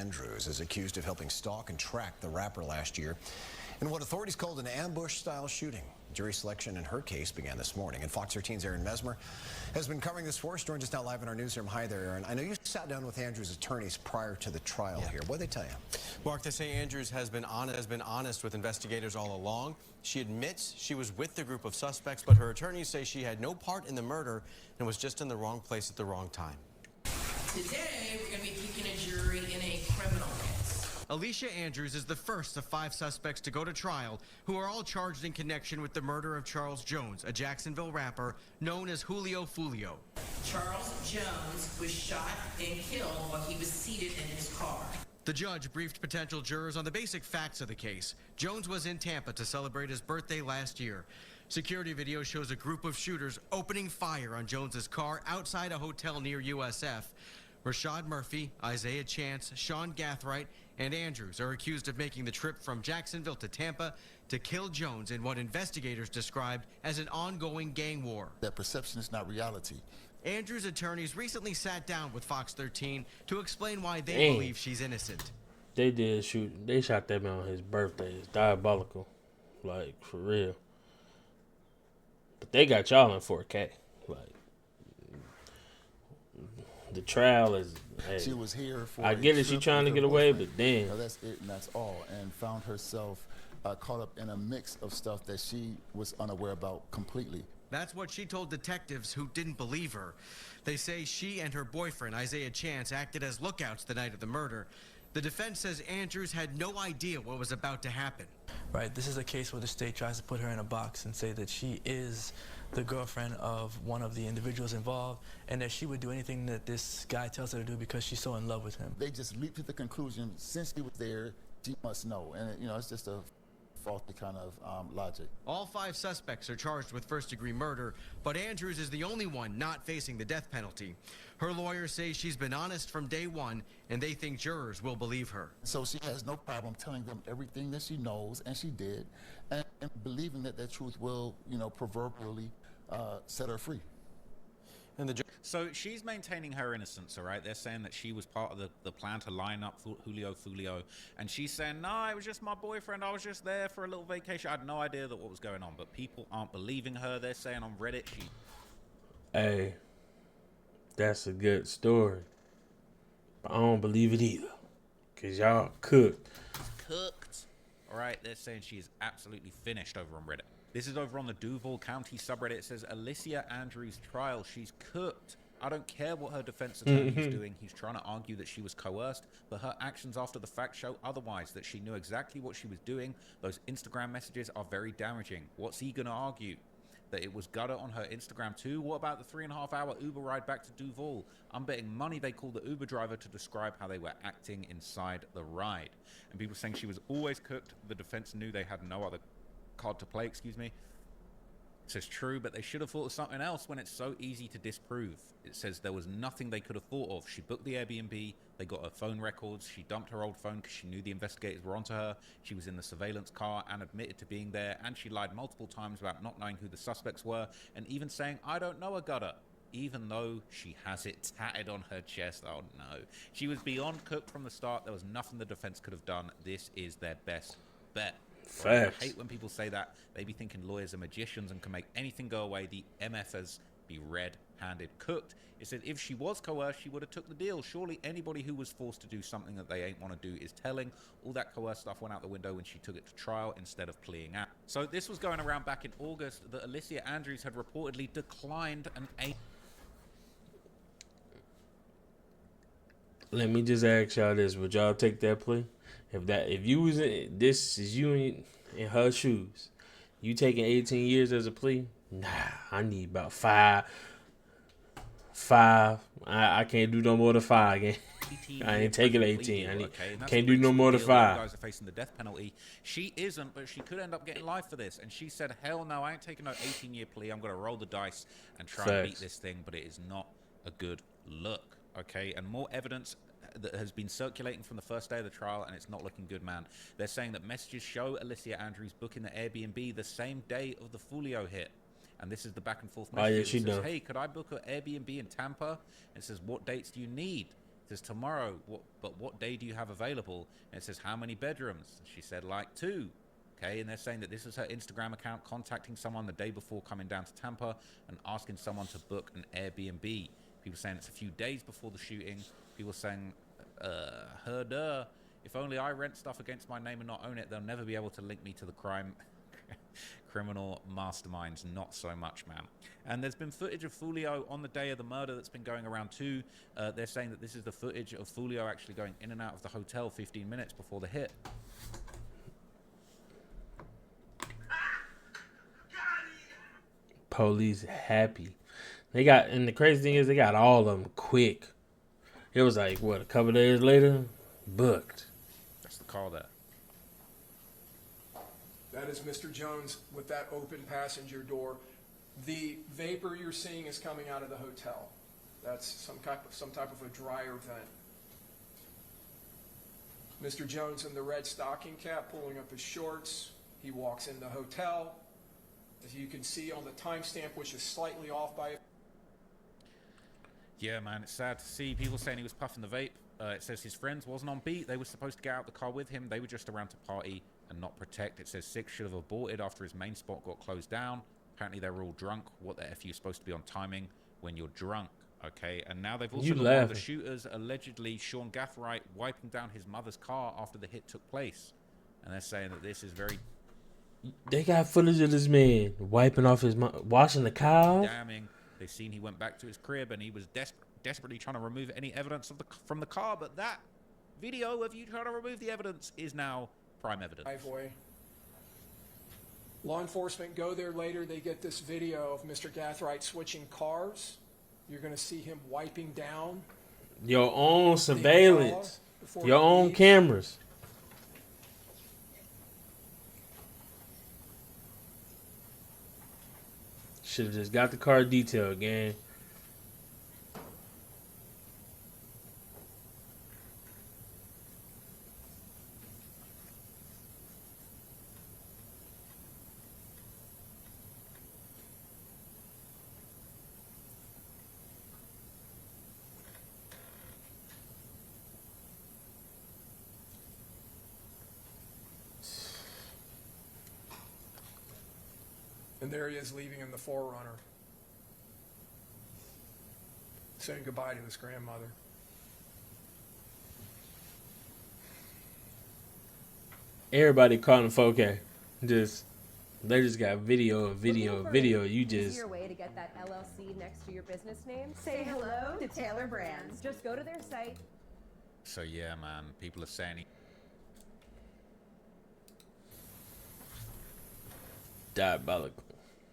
Andrews is accused of helping stalk and track the rapper last year in what authorities called an ambush-style shooting. Jury selection in her case began this morning, and Fox 13's Aaron Mesmer has been covering this for us. Joins us now live in our newsroom. Hi there, Aaron. I know you sat down with Andrews' attorneys prior to the trial here. What did they tell you? Mark, they say Andrews has been honest with investigators all along. She admits she was with the group of suspects, but her attorneys say she had no part in the murder and was just in the wrong place at the wrong time. Today, we're going to be picking a jury in a criminal case. Alicia Andrews is the first of 5 suspects to go to trial who are all charged in connection with the murder of Charles Jones, a Jacksonville rapper known as Foolio. Charles Jones was shot and killed while he was seated in his car. The judge briefed potential jurors on the basic facts of the case. Jones was in Tampa to celebrate his birthday last year. Security video shows a group of shooters opening fire on Jones's car outside a hotel near USF. Rashad Murphy, Isaiah Chance, Sean Gathright, and Andrews are accused of making the trip from Jacksonville to Tampa to kill Jones in what investigators described as an ongoing gang war. That perception is not reality. Andrews' attorneys recently sat down with Fox 13 to explain why they believe she's innocent. They did shoot. They shot that man on his birthday. It's diabolical. Like, for real. But they got y'all in 4K. Like, the trial is... Hey, she was here for... I get it, she trying to get away, but damn. No, that's it and that's all. And found herself caught up in a mix of stuff that she was unaware about completely. That's what she told detectives who didn't believe her. They say she and her boyfriend, Isaiah Chance, acted as lookouts the night of the murder. The defense says Andrews had no idea what was about to happen. Right, this is a case where the state tries to put her in a box and say that she is the girlfriend of one of the individuals involved and that she would do anything that this guy tells her to do because she's so in love with him. They just leaped to the conclusion, since he was there, she must know. And, you know, it's just a faulty kind of logic. All 5 suspects are charged with first-degree murder, but Andrews is the only one not facing the death penalty. Her lawyers say she's been honest from day one, and they think jurors will believe her. So she has no problem telling them everything that she knows, and she did, and believing that that truth will, you know, proverbially set her free. And so she's maintaining her innocence, all right? They're saying that she was part of the plan to line up Foolio. And she's saying, no, it was just my boyfriend. I was just there for a little vacation. I had no idea that what was going on. But people aren't believing her. They're saying on Reddit, Hey, that's a good story. But I don't believe it either. Because y'all cooked. All right, they're saying she is absolutely finished over on Reddit. This is over on the Duval County subreddit. It says, Alicia Andrews' trial. She's cooked. I don't care what her defense attorney is doing. He's trying to argue that she was coerced, but her actions after the fact show otherwise, that she knew exactly what she was doing. Those Instagram messages are very damaging. What's he going to argue? That it was gutter on her Instagram too? What about the 3.5-hour Uber ride back to Duval? I'm betting money they called the Uber driver to describe how they were acting inside the ride. And people saying she was always cooked. The defense knew they had no other card to play, excuse me. It says true, but they should have thought of something else when it's so easy to disprove. It says there was nothing they could have thought of. She booked the Airbnb, they got her phone records, she dumped her old phone because she knew the investigators were onto her, she was in the surveillance car and admitted to being there, and she lied multiple times about not knowing who the suspects were, and even saying, I don't know a gutter, even though she has it tatted on her chest. Oh no. She was beyond cooked from the start. There was nothing the defense could have done. This is their best bet. Right? I hate when people say that. They be thinking lawyers are magicians and can make anything go away. The MFers be red-handed cooked. It said if she was coerced, she would have took the deal. Surely anybody who was forced to do something that they ain't want to do is telling. All that coerced stuff went out the window when she took it to trial instead of pleading out. So this was going around back in August that Alicia Andrews had reportedly declined an Let me just ask y'all this. Would y'all take that plea? If you was in, this is you in her shoes, you taking 18 years as a plea? Nah, I need about five. I can't do no more than 5 again. I ain't taking 18. Can't do no more than 5. Guys are facing the death penalty. She isn't, but she could end up getting life for this. And she said, hell no, I ain't taking no 18-year plea. I'm going to roll the dice and try and beat this thing, but it is not a good look. Okay, and more evidence that has been circulating from the first day of the trial, and it's not looking good, man. They're saying that messages show Alicia Andrews booking the Airbnb the same day of the Foolio hit. And this is the back and forth message. Oh, yeah, she says, hey, could I book an Airbnb in Tampa? And it says, what dates do you need? says tomorrow, what day do you have available? And it says how many bedrooms? She said like 2. Okay, and they're saying that this is her Instagram account contacting someone the day before coming down to Tampa and asking someone to book an Airbnb. People saying it's a few days before the shooting. People saying, if only I rent stuff against my name and not own it, they'll never be able to link me to the criminal masterminds. Not so much, man. And there's been footage of Foolio on the day of the murder that's been going around too. They're saying that this is the footage of Foolio actually going in and out of the hotel 15 minutes before the hit. Police happy. They got, and the crazy thing is they got all of them quick. It was like, what, a couple days later? Booked. That's the call there. That is Mr. Jones with that open passenger door. The vapor you're seeing is coming out of the hotel. That's some type of a dryer vent. Mr. Jones in the red stocking cap pulling up his shorts. He walks in the hotel. As you can see on the timestamp, which is slightly off by... Yeah, man, it's sad to see people saying he was puffing the vape. It says his friends wasn't on beat. They were supposed to get out the car with him. They were just around to party and not protect. It says 6 should have aborted after his main spot got closed down. Apparently they were all drunk. What the F are you supposed to be on timing when you're drunk? Okay, and now they've also got one of the shooters, allegedly Sean Gathright, wiping down his mother's car after the hit took place. And they're saying that this is very... They got footage of this man wiping off his washing the car. damning. They've seen he went back to his crib and he was desperately trying to remove any evidence of from the car, but that video of you trying to remove the evidence is now prime evidence. Driveway. Law enforcement go there later. They get this video of Mr. Gathright switching cars. You're going to see him wiping down Your own surveillance. Your own cameras. Should have just got the car detail again. And there he is leaving in the Forerunner, saying goodbye to his grandmother. Everybody calling 4K. They just got video. You just easier way to get that LLC next to your business name? Say hello to Taylor Brands. Just go to their site. So yeah, man, people are saying diabolical.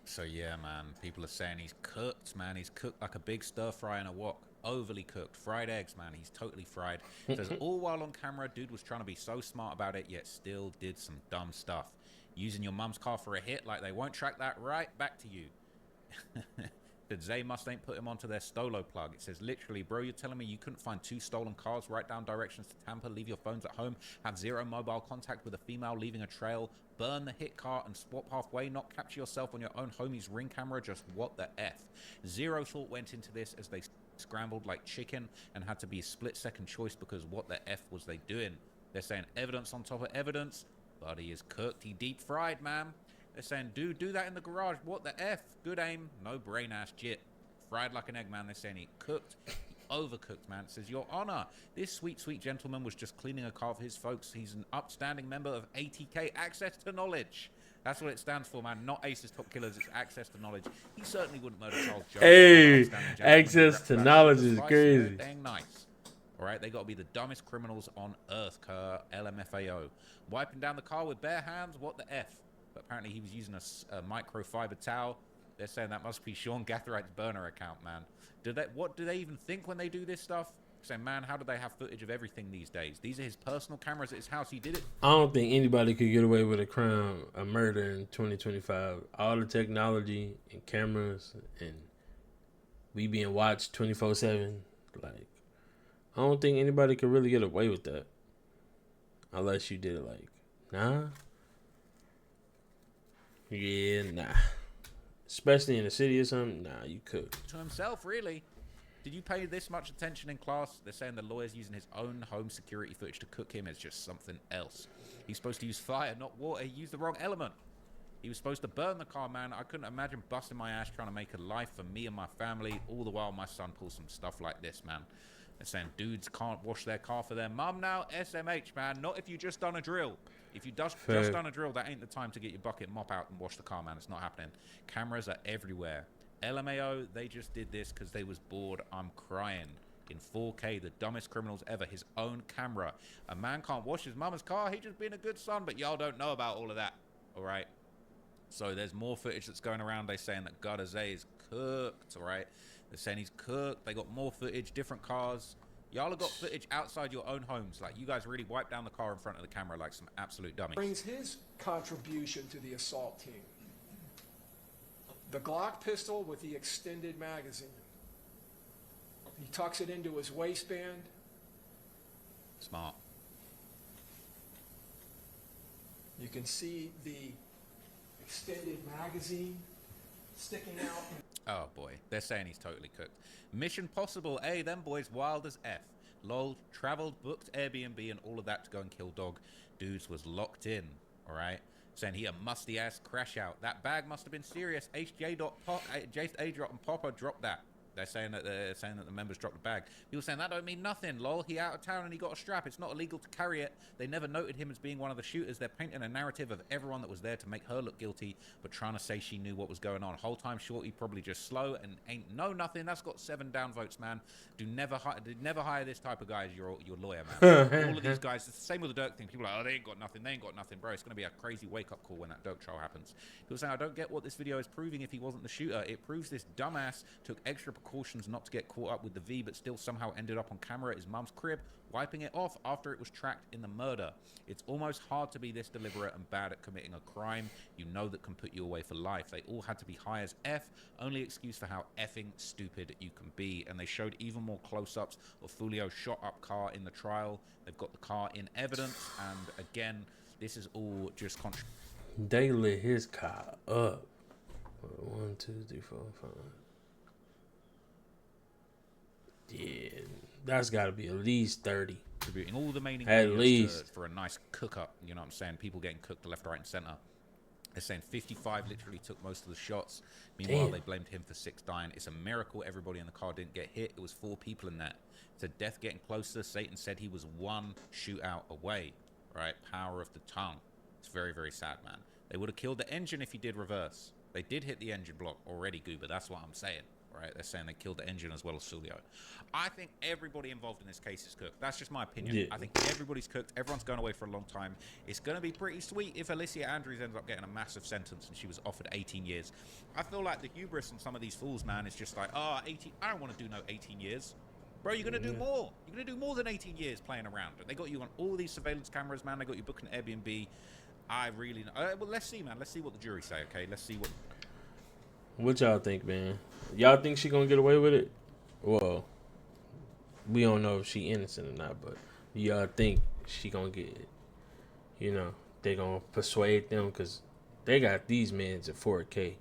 So yeah, man, people are saying he's cooked, man. He's cooked like a big stir fry in a wok. Overly cooked. Fried eggs, man. He's totally fried. Says all while on camera, dude was trying to be so smart about it, yet still did some dumb stuff. Using your mum's car for a hit, like they won't track that right back to you. That Zay must ain't put him onto their Stolo plug. It says, literally, bro, you're telling me you couldn't find 2 stolen cars, write down directions to Tampa, leave your phones at home, have 0 mobile contact with a female leaving a trail, burn the hit car and swap halfway, not capture yourself on your own homie's ring camera, just what the F? 0 thought went into this as they scrambled like chicken and had to be a split-second choice because what the F was they doing? They're saying evidence on top of evidence. Buddy is cooked. He deep fried, man. They're saying, dude, do that in the garage. What the F? Good aim. No brain ass jit. Fried like an egg, man. They're saying he cooked. He overcooked, man. It says, Your Honor, this sweet, sweet gentleman was just cleaning a car for his folks. He's an upstanding member of ATK, Access to Knowledge. That's what it stands for, man. Not Ace's Top Killers. It's Access to Knowledge. He certainly wouldn't murder Charles Jones. Hey, Access to Knowledge is crazy. Dang nice. All right, they got to be the dumbest criminals on earth, LMFAO. Wiping down the car with bare hands, what the F? But apparently he was using a microfiber towel. They're saying that must be Sean Gathright's burner account, man. What do they even think when they do this stuff? Saying, man, how do they have footage of everything these days? These are his personal cameras at his house. He did it. I don't think anybody could get away with a murder in 2025. All the technology and cameras and we being watched 24/7. Like, I don't think anybody could really get away with that. Unless you did it like, nah. Yeah, nah. Especially in the city or something, nah, you could. To himself, really. Did you pay this much attention in class? They're saying the lawyer's using his own home security footage to cook him as just something else. He's supposed to use fire, not water. He used the wrong element. He was supposed to burn the car, man. I couldn't imagine busting my ass trying to make a life for me and my family, all the while my son pulls some stuff like this, man. They're saying dudes can't wash their car for their mum now. SMH, man. Not if you just done a drill. If you just done a drill, that ain't the time to get your bucket, mop out, and wash the car, man. It's not happening. Cameras are everywhere. LMAO, they just did this because they was bored. I'm crying. In 4K, the dumbest criminals ever. His own camera. A man can't wash his mama's car. He just being a good son, but y'all don't know about all of that. All right? So there's more footage that's going around. They're saying that Gardazé is cooked, all right? They're saying he's cooked. They got more footage, different cars. Y'all have got footage outside your own homes. Like, you guys really wiped down the car in front of the camera like some absolute dummies. Brings his contribution to the assault team. The Glock pistol with the extended magazine. He tucks it into his waistband. Smart. You can see the extended magazine sticking out. Oh boy, they're saying he's totally cooked. Mission Possible, hey, them boys wild as F. Lol, traveled, booked Airbnb and all of that to go and kill dog. Dudes was locked in, all right? Saying he a musty ass crash out. That bag must have been serious. HJ and Popper dropped that. They're saying that the members dropped the bag. People saying that don't mean nothing. Lol, he out of town and he got a strap. It's not illegal to carry it. They never noted him as being one of the shooters. They're painting a narrative of everyone that was there to make her look guilty, but trying to say she knew what was going on. Whole time Shorty probably just slow and ain't know nothing. That's got 7 downvotes, man. Never hire this type of guy as your lawyer, man. All of these guys, it's the same with the Dirk thing. People are like, oh, they ain't got nothing. They ain't got nothing, bro. It's going to be a crazy wake-up call when that Dirk trial happens. People saying, I don't get what this video is proving if he wasn't the shooter. It proves this dumbass took extra precautions not to get caught up with the V, but still somehow ended up on camera at his mum's crib, wiping it off after it was tracked in the murder. It's almost hard to be this deliberate and bad at committing a crime you know that can put you away for life. They all had to be high as F, only excuse for how effing stupid you can be. And they showed even more close-ups of Foolio's shot-up car in the trial. They've got the car in evidence, and again, this is all just They lit his car up. 1, 2, 3, 4, 5. Yeah, that's got to be at least 30. Contributing all the main At ingredients least. for a nice cook-up, you know what I'm saying? People getting cooked left, right, and center. They're saying 55 literally took most of the shots. Meanwhile, they blamed him for 6 dying. It's a miracle everybody in the car didn't get hit. It was 4 people in that. To death getting closer, Satan said he was 1 shootout away. Right? Power of the tongue. It's very, very sad, man. They would have killed the engine if he did reverse. They did hit the engine block already, Goober. That's what I'm saying. Right? They're saying they killed the engine as well as Foolio. I think everybody involved in this case is cooked. That's just my opinion. Yeah. I think everybody's cooked. Everyone's going away for a long time. It's going to be pretty sweet if Alicia Andrews ends up getting a massive sentence and she was offered 18 years. I feel like the hubris on some of these fools, man, is just like, oh, 18. I don't want to do no 18 years. Bro, you're going to do more. You're going to do more than 18 years playing around. They got you on all these surveillance cameras, man. They got you booking Airbnb. I really... well, let's see, man. Let's see what the jury say, okay? Let's see what... What y'all think, man? Y'all think she gonna get away with it? Well, we don't know if she innocent or not, but y'all think she gonna get it? You know, they gonna persuade them because they got these men at 4K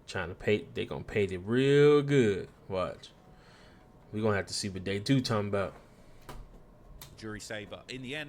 trying to pay. They gonna pay it real good. Watch. We gonna have to see what day 2 talking about. Jury say, but in the end,